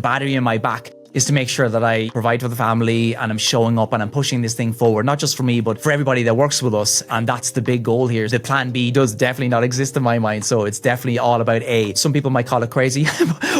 battery in my back is to make sure that I provide for the family and I'm showing up and I'm pushing this thing forward, not just for me, but for everybody that works with us. And that's the big goal here. The plan B does definitely not exist in my mind. So it's definitely all about A. Some people might call it crazy,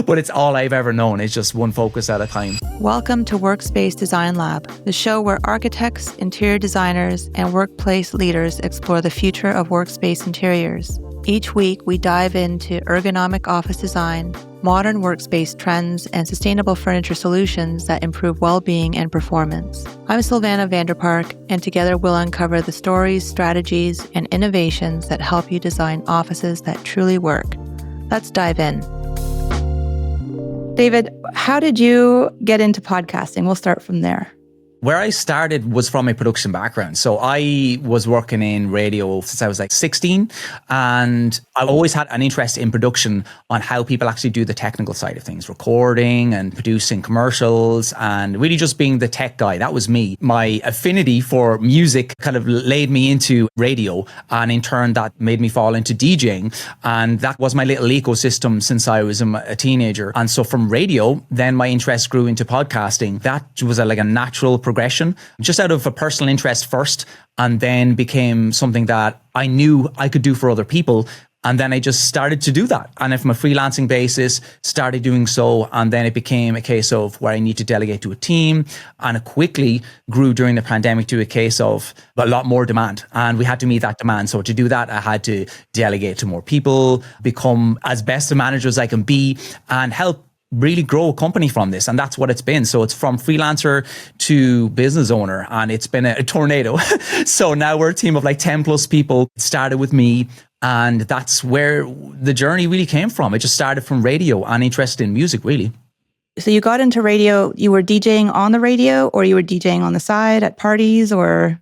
but it's all I've ever known. It's just one focus at a time. Welcome to Workspace Design Lab, the show where architects, interior designers, and workplace leaders explore the future of workspace interiors. Each week, we dive into ergonomic office design, modern workspace trends, and sustainable furniture solutions that improve well-being and performance. I'm Syl Vander Park, and together we'll uncover the stories, strategies, and innovations that help you design offices that truly work. Let's dive in. David, how did you get into podcasting? We'll start from there. Where I started was from a production background. So I was working in radio since I was like 16, and I've always had an interest in production on how people actually do the technical side of things, recording and producing commercials and really just being the tech guy. That was me. My affinity for music kind of laid me into radio, and in turn that made me fall into DJing. And that was my little ecosystem since I was a teenager. And so from radio, then my interest grew into podcasting. That was like a natural progression, just out of a personal interest first, and then became something that I knew I could do for other people. And then I just started to do that. And from a freelancing basis, started doing so. And then it became a case of where I need to delegate to a team. And it quickly grew during the pandemic to a case of a lot more demand. And we had to meet that demand. So to do that, I had to delegate to more people, become as best a manager as I can be, and help really grow a company from this. And that's what it's been. So it's from freelancer to business owner, and it's been a tornado. So now we're a team of like 10 plus people. It started with me, and that's where the journey really came from. It just started from radio and interest in music, really. So you got into radio, you were DJing on the radio, or you were DJing on the side at parties, or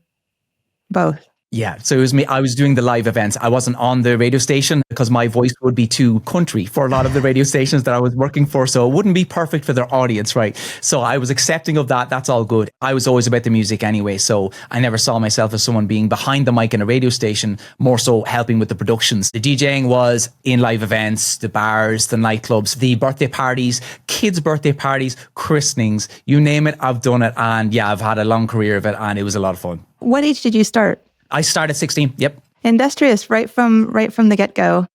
both? Yeah, so it was me. I was doing the live events. I wasn't on the radio station because my voice would be too country for a lot of the radio stations that I was working for. So it wouldn't be perfect for their audience, right? So I was accepting of that. That's all good. I was always about the music anyway. So I never saw myself as someone being behind the mic in a radio station, more so helping with the productions. The DJing was in live events, the bars, the nightclubs, the birthday parties, kids' birthday parties, christenings, you name it, I've done it. And yeah, I've had a long career of it, and it was a lot of fun. What age did you start? I started at 16. Yep. Industrious, right from the get-go.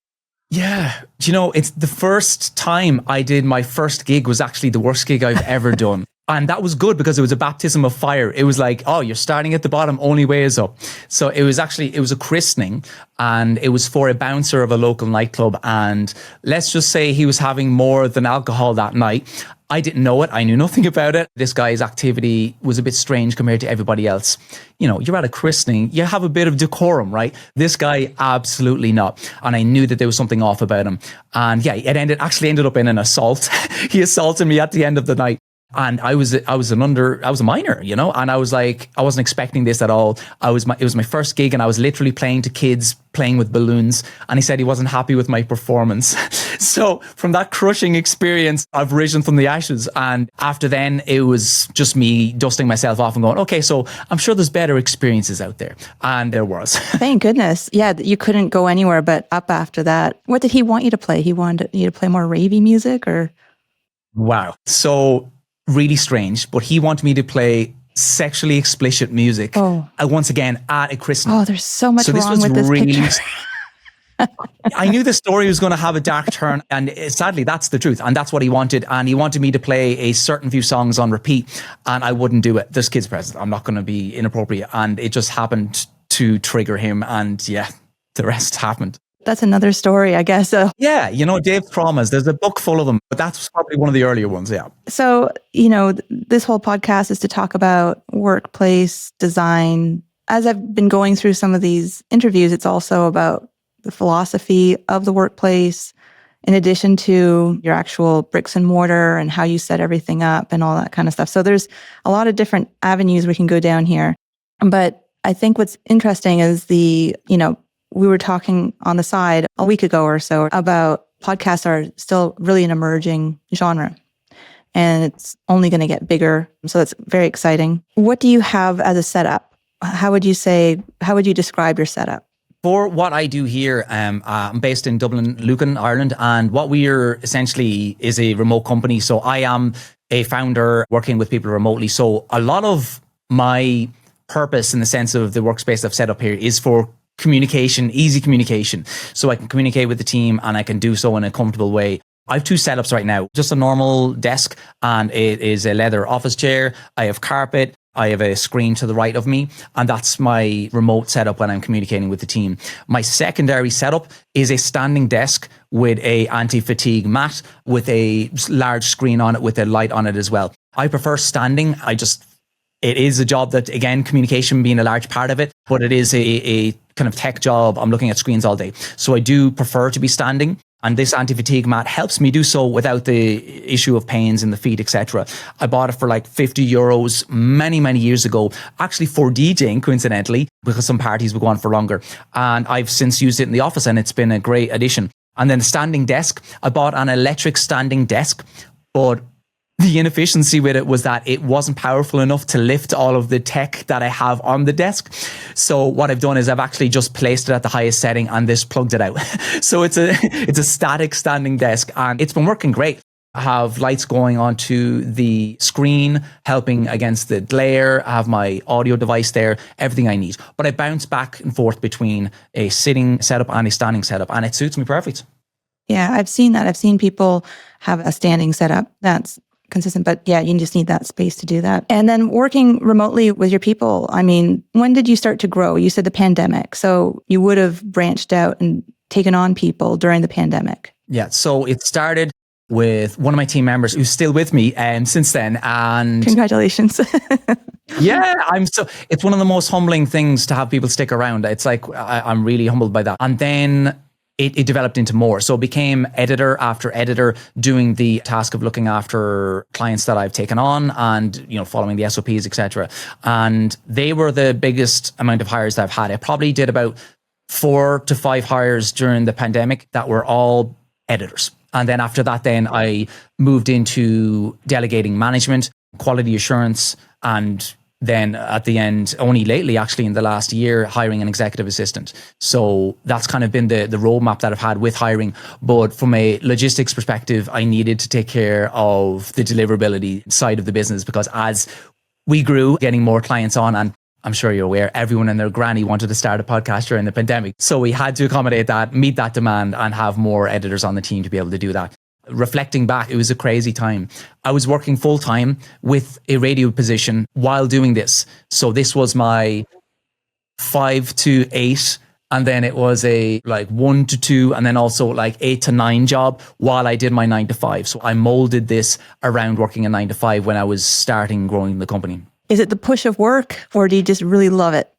Yeah. Do you know, it's the first time I did my first gig was actually the worst gig I've ever done. And that was good because it was a baptism of fire. It was like, oh, you're starting at the bottom, only way is up. So it was a christening, and it was for a bouncer of a local nightclub. And let's just say he was having more than alcohol that night. I didn't know it. I knew nothing about it. This guy's activity was a bit strange compared to everybody else. You know, you're at a christening, you have a bit of decorum, right? This guy, absolutely not. And I knew that there was something off about him. And yeah, it ended up in an assault. He assaulted me at the end of the night. And I was a minor, you know, and I was like, I wasn't expecting this at all. It was my first gig, and I was literally playing to kids, playing with balloons. And he said he wasn't happy with my performance. So from that crushing experience, I've risen from the ashes. And after then, it was just me dusting myself off and going, okay, so I'm sure there's better experiences out there. And there was. Thank goodness. Yeah, you couldn't go anywhere but up after that. What did he want you to play? He wanted you to play more ravey music, or? Wow. So really strange, but he wanted me to play sexually explicit music. Once again, at a christening. Oh, there's so much wrong with this picture. I knew the story was going to have a dark turn, and sadly, that's the truth. And that's what he wanted. And he wanted me to play a certain few songs on repeat, and I wouldn't do it. There's kids present. I'm not going to be inappropriate. And it just happened to trigger him. And yeah, the rest happened. That's another story, I guess. Yeah, you know, Dave's traumas, there's a book full of them, but that's probably one of the earlier ones, yeah. So, you know, this whole podcast is to talk about workplace design. As I've been going through some of these interviews, it's also about the philosophy of the workplace, in addition to your actual bricks and mortar and how you set everything up and all that kind of stuff. So there's a lot of different avenues we can go down here. But I think what's interesting is we were talking on the side a week ago or so about podcasts are still really an emerging genre, and it's only going to get bigger. So that's very exciting. What do you have as a setup? How would you describe your setup? For what I do here, I'm based in Dublin, Lucan, Ireland, and what we're essentially is a remote company. So I am a founder working with people remotely. So a lot of my purpose in the sense of the workspace I've set up here is for communication, easy communication. So I can communicate with the team and I can do so in a comfortable way. I have two setups right now, just a normal desk and it is a leather office chair. I have carpet. I have a screen to the right of me, and that's my remote setup when I'm communicating with the team. My secondary setup is a standing desk with a anti-fatigue mat with a large screen on it with a light on it as well. I prefer standing. It is a job that, again, communication being a large part of it, but it is a kind of tech job. I'm looking at screens all day. So I do prefer to be standing. And this anti-fatigue mat helps me do so without the issue of pains in the feet, etc. I bought it for like €50 many, many years ago, actually for DJing, coincidentally, because some parties would go on for longer. And I've since used it in the office and it's been a great addition. And then the standing desk, I bought an electric standing desk, but the inefficiency with it was that it wasn't powerful enough to lift all of the tech that I have on the desk. So what I've done is I've actually just placed it at the highest setting and this plugged it out. So it's a static standing desk and it's been working great. I have lights going onto the screen, helping against the glare. I have my audio device there, everything I need. But I bounce back and forth between a sitting setup and a standing setup and it suits me perfect. Yeah, I've seen that. I've seen people have a standing setup that's consistent, but yeah, you just need that space to do that. And then working remotely with your people, I mean, when did you start to grow? You said the pandemic. So you would have branched out and taken on people during the pandemic. Yeah. So it started with one of my team members who's still with me since then. And congratulations. Yeah, it's one of the most humbling things to have people stick around. It's like, I'm really humbled by that. And then it developed into more. So it became editor after editor, doing the task of looking after clients that I've taken on and, following the SOPs, etc. And they were the biggest amount of hires that I've had. I probably did about 4 to 5 hires during the pandemic that were all editors. And then after that, then I moved into delegating management, quality assurance, and then at the end, only lately, actually in the last year, hiring an executive assistant. So that's kind of been the roadmap that I've had with hiring. But from a logistics perspective, I needed to take care of the deliverability side of the business because as we grew, getting more clients on, and I'm sure you're aware, everyone and their granny wanted to start a podcast during the pandemic. So we had to accommodate that, meet that demand, and have more editors on the team to be able to do that. Reflecting back, it was a crazy time. I was working full time with a radio position while doing this. So this was my 5 to 8, and then it was a 1 to 2, and then also 8 to 9 job while I did my 9 to 5. So I molded this around working a 9 to 5 when I was starting growing the company. Is it the push of work, or do you just really love it?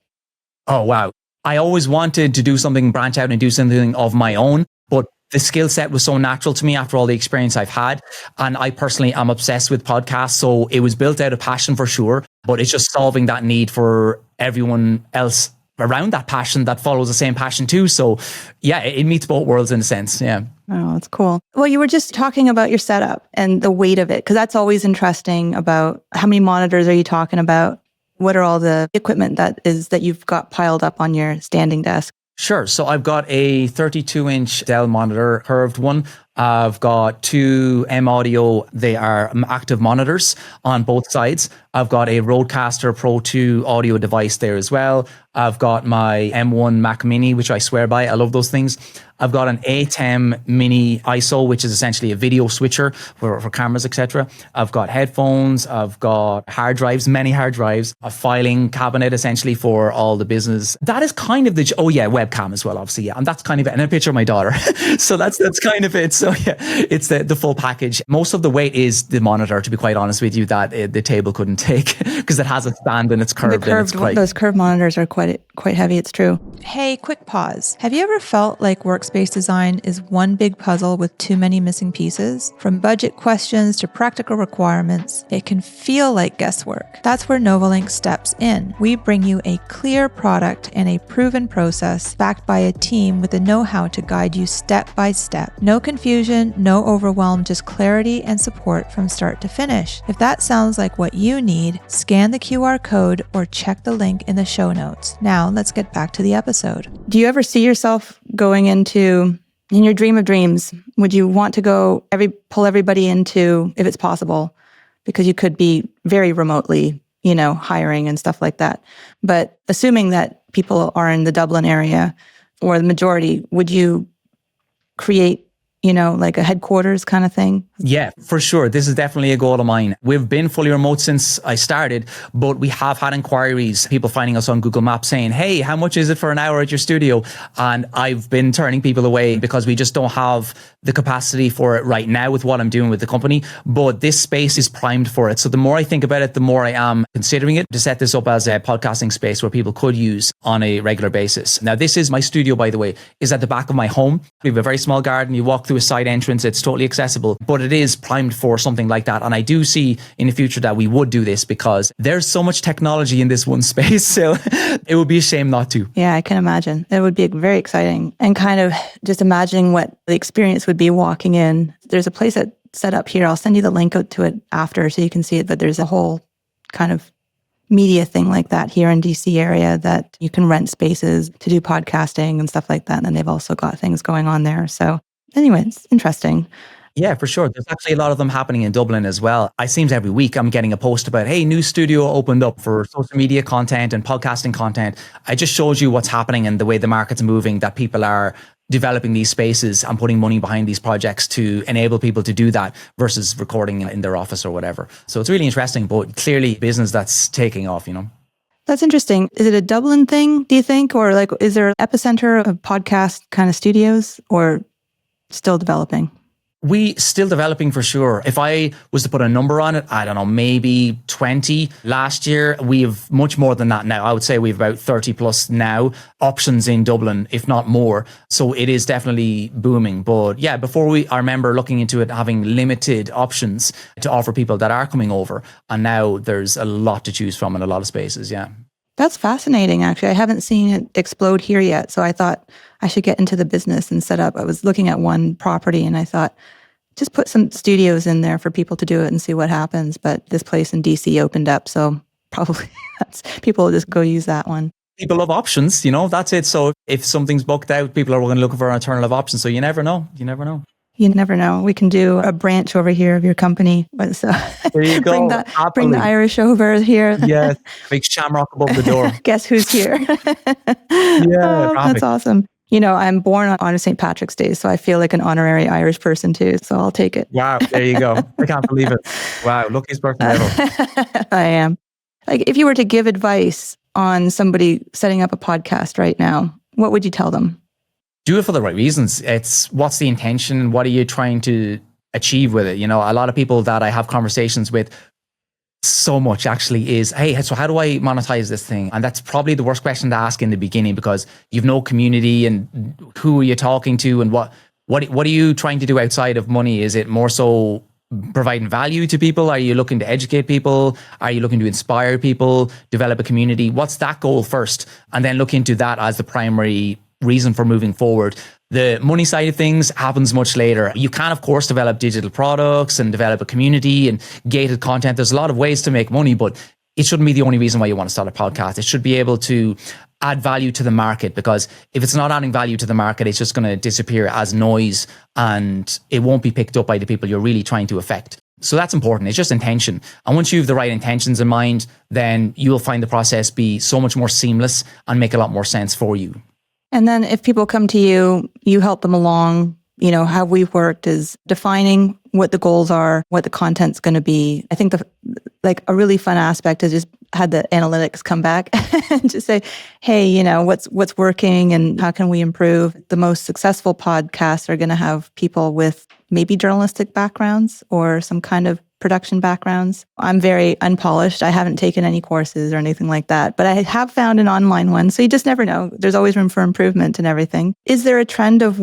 Oh, wow. I always wanted to do something, branch out and do something of my own, but the skill set was so natural to me after all the experience I've had. And I personally am obsessed with podcasts. So it was built out of passion for sure, but it's just solving that need for everyone else around that passion that follows the same passion too. So yeah, it meets both worlds in a sense. Yeah. Oh, that's cool. Well, you were just talking about your setup and the weight of it, because that's always interesting. About how many monitors are you talking about? What are all the equipment that you've got piled up on your standing desk? Sure. So I've got a 32-inch Dell monitor, curved one. I've got 2 M Audio. They are active monitors on both sides. I've got a Rodecaster Pro 2 audio device there as well. I've got my M1 Mac Mini, which I swear by. I love those things. I've got an ATEM Mini ISO, which is essentially a video switcher for cameras, etc. I've got headphones. I've got hard drives, many hard drives, a filing cabinet essentially for all the business. That is kind of webcam as well, obviously. Yeah. And that's kind of it. And a picture of my daughter. So that's kind of it. So yeah, it's the full package. Most of the weight is the monitor, to be quite honest with you, that the table couldn't take because it has a stand and it's curved. Those curved monitors are quite heavy. It's true. Hey, quick pause. Have you ever felt like workspace design is one big puzzle with too many missing pieces? From budget questions to practical requirements, it can feel like guesswork. That's where Novolink steps in. We bring you a clear product and a proven process backed by a team with the know-how to guide you step by step. No confusion, no overwhelm, just clarity and support from start to finish. If that sounds like what you need, scan the QR code or check the link in the show notes. Now, let's get back to the episode. episode. Do you ever see yourself going into, in your dream of dreams, would you want to pull everybody into, if it's possible, because you could be very remotely, hiring and stuff like that. But assuming that people are in the Dublin area or the majority, would you create, like a headquarters kind of thing? Yeah, for sure. This is definitely a goal of mine. We've been fully remote since I started, but we have had inquiries, people finding us on Google Maps saying, hey, how much is it for an hour at your studio? And I've been turning people away because we just don't have the capacity for it right now with what I'm doing with the company. But this space is primed for it. So the more I think about it, the more I am considering it to set this up as a podcasting space where people could use on a regular basis. Now, this is my studio, by the way, is at the back of my home. We have a very small garden. You walk through a side entrance. It's totally accessible, but it is primed for something like that. And I do see in the future that we would do this because there's so much technology in this one space. So it would be a shame not to. Yeah, I can imagine. It would be very exciting. And kind of just imagining what the experience would be walking in. There's a place that's set up here. I'll send you the link out to it after so you can see it. But there's a whole kind of media thing like that here in DC area that you can rent spaces to do podcasting and stuff like that. And they've also got things going on there. So anyway, it's interesting. Yeah, for sure. There's actually a lot of them happening in Dublin as well. It seems every week I'm getting a post about, hey, new studio opened up for social media content and podcasting content. I just showed you what's happening and the way the market's moving, that people are developing these spaces and putting money behind these projects to enable people to do that versus recording in their office or whatever. So it's really interesting, but clearly business that's taking off, That's interesting. Is it a Dublin thing, do you think? Or like, is there an epicenter of podcast kind of studios or still developing? We still developing for sure. If I was to put a number on it, I don't know, maybe 20 last year. We have much more than that now. I would say we have about 30 plus now options in Dublin, if not more. So it is definitely booming. But yeah, before I remember looking into it, having limited options to offer people that are coming over. And now there's a lot to choose from in a lot of spaces. Yeah. That's fascinating, actually. I haven't seen it explode here yet. So I thought I should get into the business and set up. I was looking at one property and I thought, just put some studios in there for people to do it and see what happens. But this place in DC opened up. So probably people will just go use that one. People love options, that's it. So if something's booked out, people are going to look for an alternative option. So you never know. You never know. You never know. We can do a branch over here of your company. So there you go. Bring the Irish over here. Yes. Big shamrock above the door. Guess who's here? Yeah. That's awesome. I'm born on St. Patrick's Day, so I feel like an honorary Irish person too. So I'll take it. Wow. There you go. I can't believe it. Wow. Luckiest person ever. I am. Like, if you were to give advice on somebody setting up a podcast right now, what would you tell them? Do it for the right reasons. It's what's the intention? What are you trying to achieve with it? A lot of people that I have conversations with, so much actually is, hey, so how do I monetize this thing? And that's probably the worst question to ask in the beginning because you've no community and who are you talking to and what are you trying to do outside of money? Is it more so providing value to people? Are you looking to educate people? Are you looking to inspire people, develop a community? What's that goal first? And then look into that as the primary reason for moving forward. The money side of things happens much later. You can, of course, develop digital products and develop a community and gated content. There's a lot of ways to make money, but it shouldn't be the only reason why you want to start a podcast. It should be able to add value to the market, because if it's not adding value to the market, it's just going to disappear as noise and it won't be picked up by the people you're really trying to affect. So that's important. It's just intention. And once you have the right intentions in mind, then you'll find the process be so much more seamless and make a lot more sense for you. And then if people come to you, you help them along. How we've worked is defining what the goals are, what the content's going to be. I think a really fun aspect is just had the analytics come back and just say, hey, what's working and how can we improve? The most successful podcasts are going to have people with maybe journalistic backgrounds or some kind of production backgrounds. I'm very unpolished. I haven't taken any courses or anything like that, but I have found an online one. So you just never know. There's always room for improvement and everything. Is there a trend of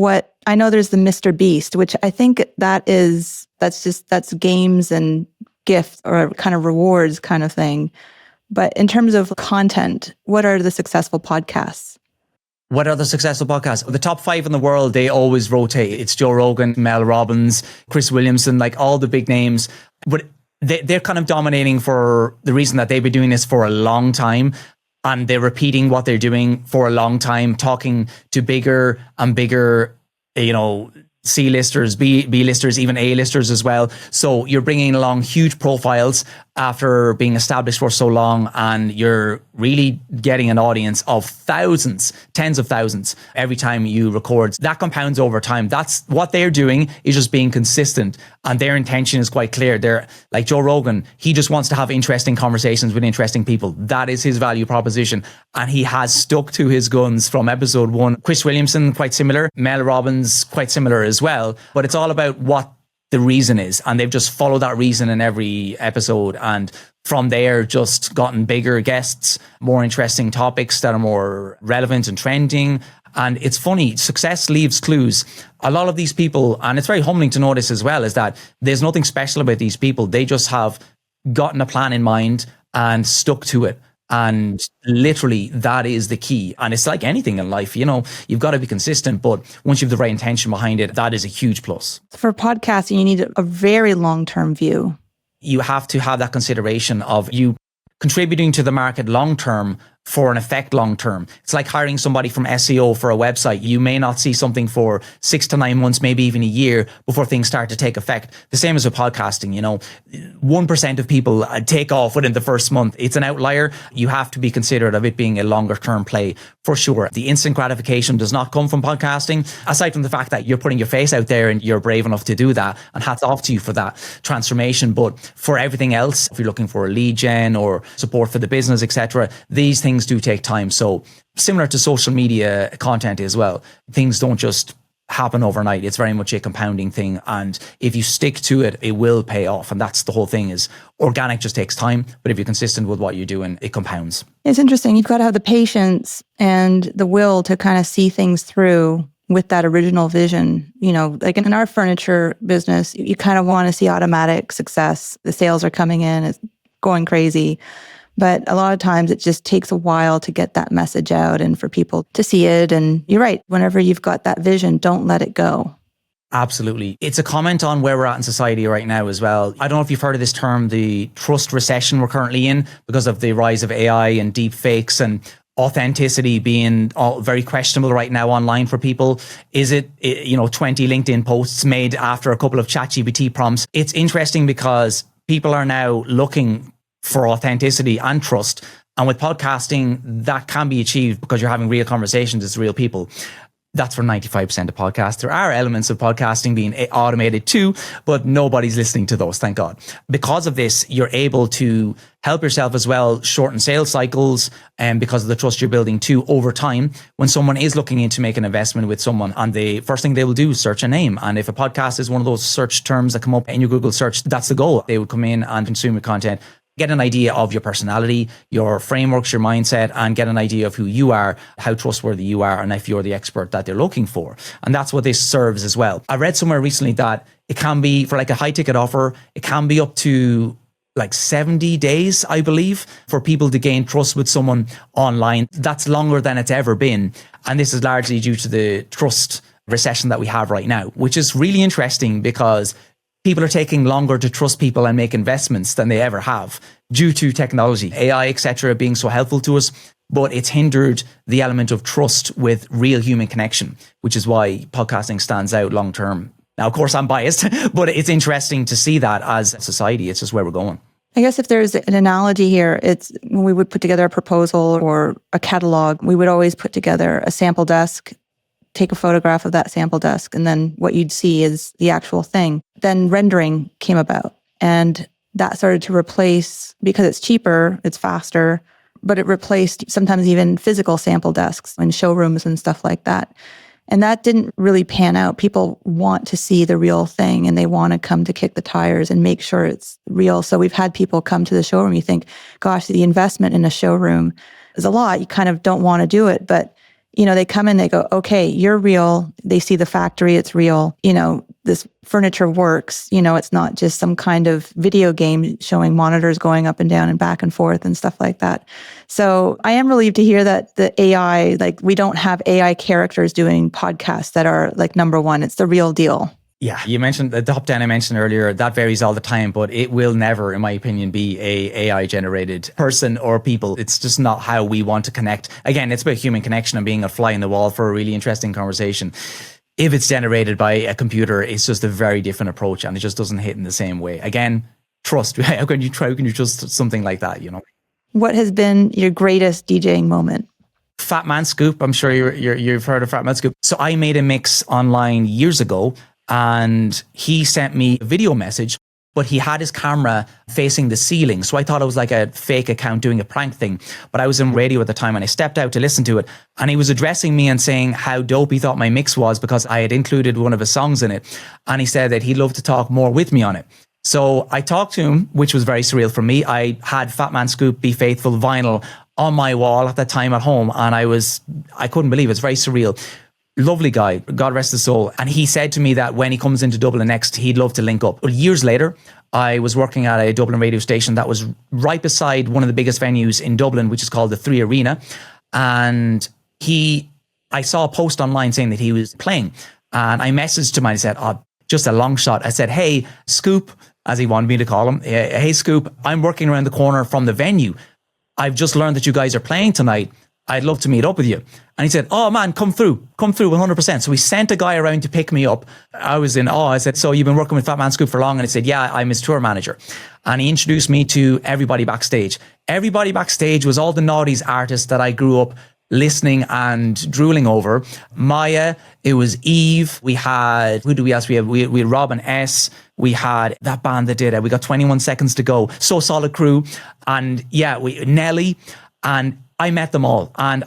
I know there's the Mr. Beast, which I think that's games and gifts or kind of rewards kind of thing. But in terms of content, what are the successful podcasts? What are the successful podcasts? The top 5 in the world, they always rotate. It's Joe Rogan, Mel Robbins, Chris Williamson, like all the big names. But they're kind of dominating for the reason that they've been doing this for a long time. and they're repeating what they're doing for a long time, talking to bigger and bigger, C-listers, B-listers, even A-listers as well. So you're bringing along huge profiles after being established for so long, and you're really getting an audience of thousands, tens of thousands every time you record. That compounds over time. That's what they're doing, is just being consistent, and their intention is quite clear. They're like Joe Rogan. He just wants to have interesting conversations with interesting people. That is his value proposition, and he has stuck to his guns from episode 1. Chris Williamson, quite similar. Mel Robbins, quite similar as well. But it's all about what the reason is, and they've just followed that reason in every episode, and from there just gotten bigger guests, more interesting topics that are more relevant and trending. And it's funny, success leaves clues. A lot of these people, and it's very humbling to notice as well, is that there's nothing special about these people. They just have gotten a plan in mind and stuck to it. And literally that is the key. And it's like anything in life, you've got to be consistent, but once you have the right intention behind it, that is a huge plus. For podcasting, you need a very long-term view. You have to have that consideration of you contributing to the market long-term for an effect long-term. It's like hiring somebody from SEO for a website. You may not see something for 6 to 9 months, maybe even a year before things start to take effect. The same as with podcasting, 1% of people take off within the first month. It's an outlier. You have to be considerate of it being a longer-term play for sure. The instant gratification does not come from podcasting, aside from the fact that you're putting your face out there and you're brave enough to do that, and hats off to you for that transformation. But for everything else, if you're looking for a lead gen or support for the business, etc., these things do take time. So similar to social media content as well, things don't just happen overnight. It's very much a compounding thing, and if you stick to it, it will pay off. And that's the whole thing, is organic just takes time, but if you're consistent with what you're doing, it compounds. It's interesting. You've got to have the patience and the will to kind of see things through with that original vision. Like in our furniture business, you kind of want to see automatic success. The sales are coming in, it's going crazy. But a lot of times it just takes a while to get that message out and for people to see it. And you're right, whenever you've got that vision, don't let it go. Absolutely. It's a comment on where we're at in society right now as well. I don't know if you've heard of this term, the trust recession we're currently in, because of the rise of AI and deep fakes and authenticity being very questionable right now online for people. Is it 20 LinkedIn posts made after a couple of ChatGPT prompts? It's interesting because people are now looking for authenticity and trust. And with podcasting, that can be achieved because you're having real conversations with real people. That's for 95% of podcasts. There are elements of podcasting being automated too, but nobody's listening to those, thank God. Because of this, you're able to help yourself as well shorten sales cycles, and because of the trust you're building too over time. When someone is looking into make an investment with someone, and the first thing they will do is search a name. And if a podcast is one of those search terms that come up in your Google search, that's the goal. They would come in and consume your content, get an idea of your personality, your frameworks, your mindset, and get an idea of who you are, how trustworthy you are, and if you're the expert that they're looking for. And that's what this serves as well. I read somewhere recently that it can be, for like a high ticket offer, it can be up to like 70 days, I believe, for people to gain trust with someone online. That's longer than it's ever been. And this is largely due to the trust recession that we have right now, which is really interesting because people are taking longer to trust people and make investments than they ever have due to technology, AI, etc., being so helpful to us. But it's hindered the element of trust with real human connection, which is why podcasting stands out long term. Now, of course, I'm biased, but it's interesting to see that as a society. It's just where we're going. I guess if there's an analogy here, it's when we would put together a proposal or a catalog, we would always put together a sample desk, take a photograph of that sample desk, and then what you'd see is the actual thing. Then rendering came about, and that started to replace, because it's cheaper, it's faster, but it replaced sometimes even physical sample desks in showrooms and stuff like that. And that didn't really pan out. People want to see the real thing, and they want to come to kick the tires and make sure it's real. So we've had people come to the showroom. You think, gosh, the investment in a showroom is a lot. You kind of don't want to do it, but they come in, they go, okay, you're real. They see the factory, it's real. This furniture works. It's not just some kind of video game showing monitors going up and down and back and forth and stuff like that. So I am relieved to hear that the AI, we don't have AI characters doing podcasts that are number one. It's the real deal. Yeah, you mentioned the top 10 I mentioned earlier. That varies all the time, but it will never, in my opinion, be a AI generated person or people. It's just not how we want to connect. Again, it's about human connection and being a fly in the wall for a really interesting conversation. If it's generated by a computer, it's just a very different approach and it just doesn't hit in the same way. Again, trust. How can you trust something like that, you know? What has been your greatest DJing moment? Fatman Scoop. I'm sure you've heard of Fatman Scoop. So I made a mix online years ago and he sent me a video message, but he had his camera facing the ceiling. So I thought it was like a fake account doing a prank thing. But I was in radio at the time and I stepped out to listen to it. And he was addressing me and saying how dope he thought my mix was because I had included one of his songs in it. And he said that he'd love to talk more with me on it. So I talked to him, which was very surreal for me. I had Fatman Scoop Be Faithful vinyl on my wall at that time at home. And I couldn't believe it. It's very surreal. Lovely guy, God rest his soul. And he said to me that when he comes into Dublin next, he'd love to link up. But years later, I was working at a Dublin radio station that was right beside one of the biggest venues in Dublin, which is called the 3 Arena. And I saw a post online saying that he was playing. And I messaged him and I said, just a long shot. I said, hey, Scoop, as he wanted me to call him. Hey, Scoop, I'm working around the corner from the venue. I've just learned that you guys are playing tonight. I'd love to meet up with you. And he said, oh man, come through 100%. So we sent a guy around to pick me up. I was in awe. I said, so you've been working with Fatman Scoop for long? And he said, yeah, I'm his tour manager. And he introduced me to everybody backstage. Everybody backstage was all the noughties artists that I grew up listening and drooling over. Maya, it was Eve. We had, who do we ask? We had Robin S. We had that band that did it. We got 21 Seconds to Go. So Solid Crew. And yeah, Nelly. And I met them all. And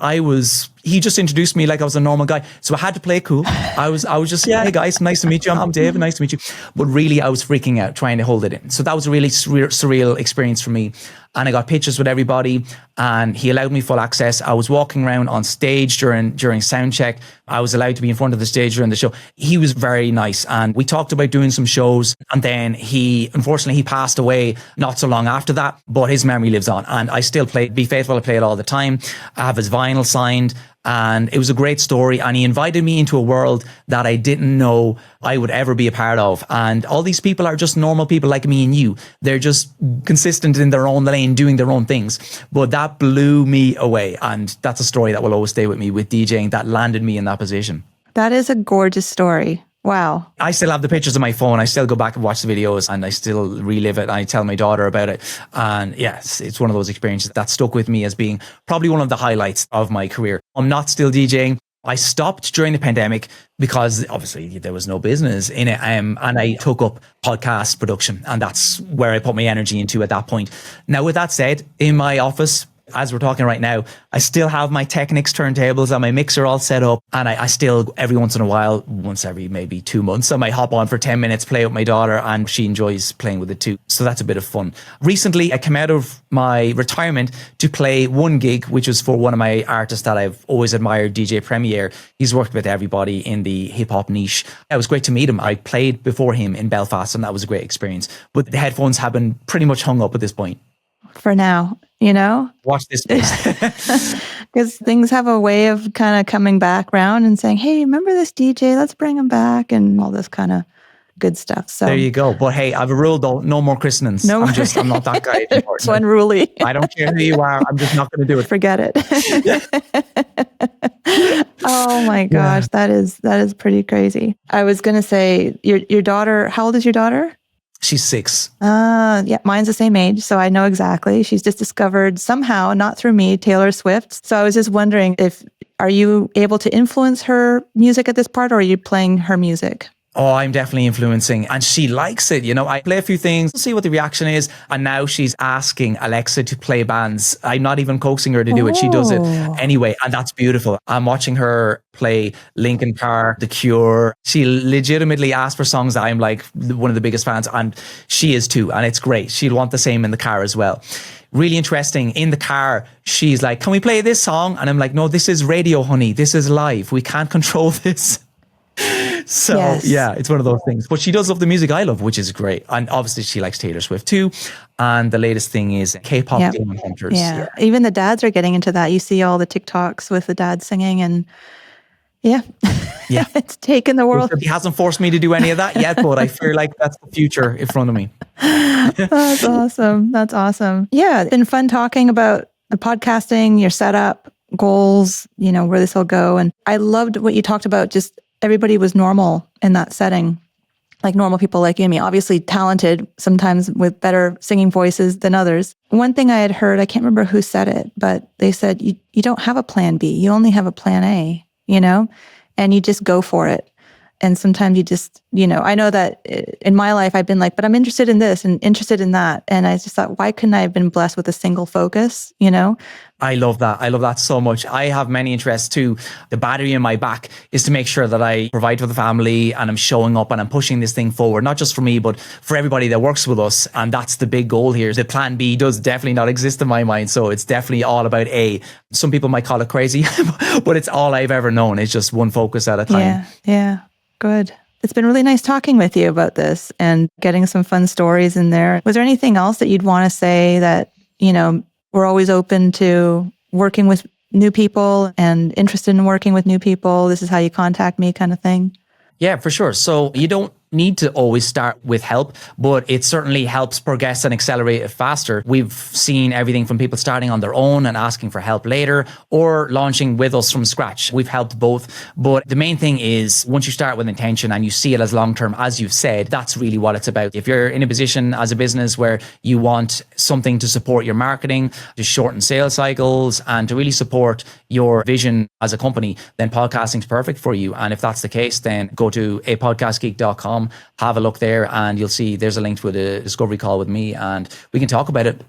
he just introduced me like I was a normal guy. So I had to play it cool. I was just, yeah, hey guys, nice to meet you. I'm David, nice to meet you. But really, I was freaking out trying to hold it in. So that was a really surreal experience for me. And I got pictures with everybody and he allowed me full access. I was walking around on stage during sound check. I was allowed to be in front of the stage during the show. He was very nice. And we talked about doing some shows. And then unfortunately, he passed away not so long after that, but his memory lives on. And I still play Be Faithful. I play it all the time. I have his vinyl signed. And it was a great story. And he invited me into a world that I didn't know I would ever be a part of. And all these people are just normal people like me and you. They're just consistent in their own lane, doing their own things. But that blew me away. And that's a story that will always stay with me with DJing that landed me in that position. That is a gorgeous story. Wow. I still have the pictures on my phone. I still go back and watch the videos and I still relive it. I tell my daughter about it. And yes, it's one of those experiences that stuck with me as being probably one of the highlights of my career. I'm not still DJing. I stopped during the pandemic because obviously there was no business in it. And I took up podcast production and that's where I put my energy into at that point. Now, with that said, in my office, as we're talking right now, I still have my Technics turntables and my mixer all set up. And I still, every once in a while, once every maybe 2 months, I might hop on for 10 minutes, play with my daughter, and she enjoys playing with it too. So that's a bit of fun. Recently, I came out of my retirement to play one gig, which was for one of my artists that I've always admired, DJ Premier. He's worked with everybody in the hip hop niche. It was great to meet him. I played before him in Belfast and that was a great experience. But the headphones have been pretty much hung up at this point. For now, you know? Watch this space. Because things have a way of kind of coming back around and saying, hey, remember this DJ? Let's bring him back and all this kind of good stuff. So there you go. But hey, I have a rule though, no more christenings. No, I'm not that guy anymore. It's unruly. I don't care who you are. I'm just not going to do it. Forget it. Oh my gosh, that is pretty crazy. I was going to say, your daughter, how old is your daughter? She's 6. Yeah, mine's the same age, so I know exactly. She's just discovered somehow, not through me, Taylor Swift. So I was just wondering are you able to influence her music at this part, or are you playing her music? Oh, I'm definitely influencing. And she likes it. You know, I play a few things, see what the reaction is. And now she's asking Alexa to play bands. I'm not even coaxing her to do it. She does it anyway. And that's beautiful. I'm watching her play Linkin Park, The Cure. She legitimately asked for songs that I'm like one of the biggest fans. And she is too. And it's great. She'll want the same in the car as well. Really interesting. In the car, she's like, can we play this song? And I'm like, no, this is radio, honey. This is live. We can't control this. So yes. Yeah, it's one of those things. But she does love the music I love, which is great. And obviously she likes Taylor Swift too. And the latest thing is K-pop Demon Hunters. Yeah. Even the dads are getting into that. You see all the TikToks with the dads singing and Yeah. Yeah. It's taken the world. He hasn't forced me to do any of that yet, but I feel like that's the future in front of me. That's awesome. That's awesome. Yeah. It's been fun talking about the podcasting, your setup, goals, where this will go. And I loved what you talked about. Just everybody was normal in that setting, like normal people like you and me, obviously talented, sometimes with better singing voices than others. One thing I had heard, I can't remember who said it, but they said, you don't have a plan B. You only have a plan A, and you just go for it. And sometimes you just, I know that in my life, I've been like, but I'm interested in this and interested in that. And I just thought, why couldn't I have been blessed with a single focus, I love that. I love that so much. I have many interests too. The battery in my back is to make sure that I provide for the family and I'm showing up and I'm pushing this thing forward, not just for me, but for everybody that works with us. And that's the big goal here. The plan B does definitely not exist in my mind. So it's definitely all about A. Some people might call it crazy, but it's all I've ever known. It's just one focus at a time. Yeah. Good. It's been really nice talking with you about this and getting some fun stories in there. Was there anything else that you'd want to say that, we're always open to working with new people and interested in working with new people? This is how you contact me kind of thing? Yeah, for sure. So you don't need to always start with help, but it certainly helps progress and accelerate it faster. We've seen everything from people starting on their own and asking for help later or launching with us from scratch. We've helped both. But the main thing is once you start with intention and you see it as long-term, as you've said, that's really what it's about. If you're in a position as a business where you want something to support your marketing, to shorten sales cycles and to really support your vision as a company, then podcasting is perfect for you. And if that's the case, then go to APodcastGeek.com, have a look there, and you'll see there's a link to a discovery call with me and we can talk about it.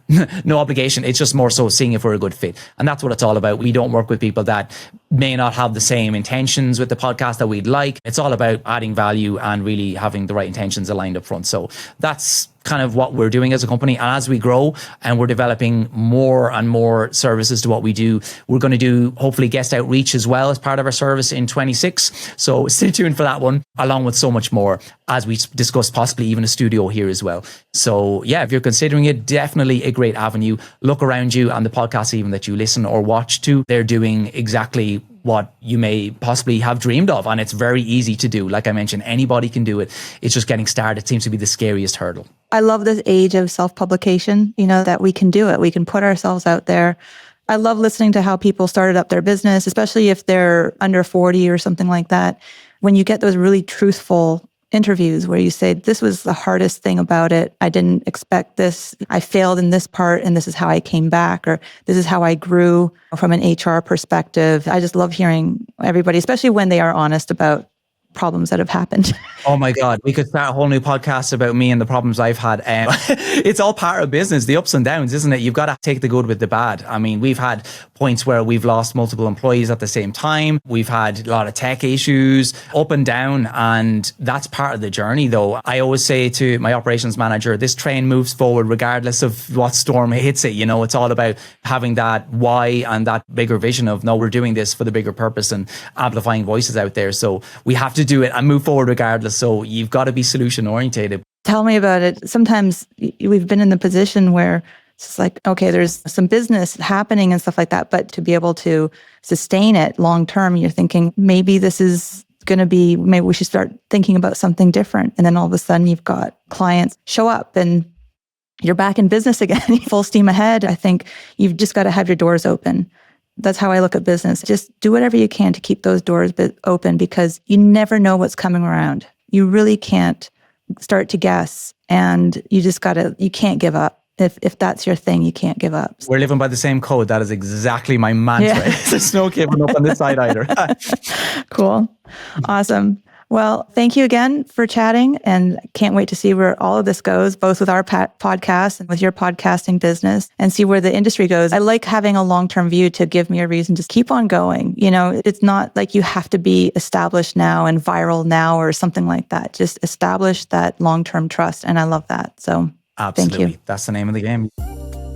No obligation. It's just more so seeing if we're a good fit. And that's what it's all about. We don't work with people that may not have the same intentions with the podcast that we'd like. It's all about adding value and really having the right intentions aligned up front. So that's kind of what we're doing as a company. And as we grow and we're developing more and more services to what we do, we're going to do hopefully guest outreach as well as part of our service in 26. So stay tuned for that one, along with so much more as we discuss possibly even a studio here as well. So yeah, if you're considering it, definitely a great avenue. Look around you and the podcasts even that you listen or watch to, they're doing exactly what you may possibly have dreamed of. And it's very easy to do. Like I mentioned, anybody can do it. It's just getting started. It seems to be the scariest hurdle. I love this age of self-publication, that we can do it. We can put ourselves out there. I love listening to how people started up their business, especially if they're under 40 or something like that. When you get those really truthful interviews where you say, this was the hardest thing about it. I didn't expect this. I failed in this part and this is how I came back, or this is how I grew from an HR perspective. I just love hearing everybody, especially when they are honest about problems that have happened. Oh my God, we could start a whole new podcast about me and the problems I've had. It's all part of business, the ups and downs, isn't it? You've got to take the good with the bad. I mean, we've had points where we've lost multiple employees at the same time. We've had a lot of tech issues, up and down, and that's part of the journey though. I always say to my operations manager, this train moves forward regardless of what storm hits it. It's all about having that why and that bigger vision of, no, we're doing this for the bigger purpose and amplifying voices out there. So we have to do it and move forward regardless. So you've got to be solution orientated. Tell me about it. Sometimes we've been in the position where it's like, okay, there's some business happening and stuff like that, but to be able to sustain it long term, you're thinking maybe this is going to be, maybe we should start thinking about something different. And then all of a sudden you've got clients show up and you're back in business again, full steam ahead. I think you've just got to have your doors open. That's how I look at business. Just do whatever you can to keep those doors open, because you never know what's coming around. You really can't start to guess, and you just you can't give up. If that's your thing, you can't give up. We're living by the same code. That is exactly my mantra. Yeah. There's no giving up on this side either. Cool. Awesome. Well, thank you again for chatting, and can't wait to see where all of this goes, both with our podcast and with your podcasting business, and see where the industry goes. I like having a long-term view to give me a reason to keep on going. It's not like you have to be established now and viral now or something like that. Just establish that long-term trust, and I love that. So absolutely. Thank you. That's the name of the game.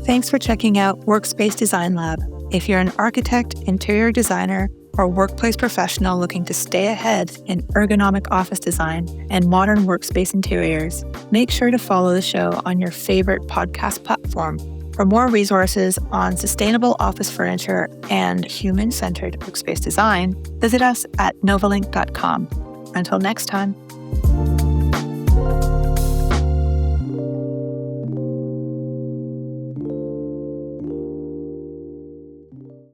Thanks for checking out Workspace Design Lab. If you're an architect, interior designer, or workplace professional looking to stay ahead in ergonomic office design and modern workspace interiors, make sure to follow the show on your favorite podcast platform For more resources on sustainable office furniture and human-centered workspace design, visit us at novalink.com. Until next time.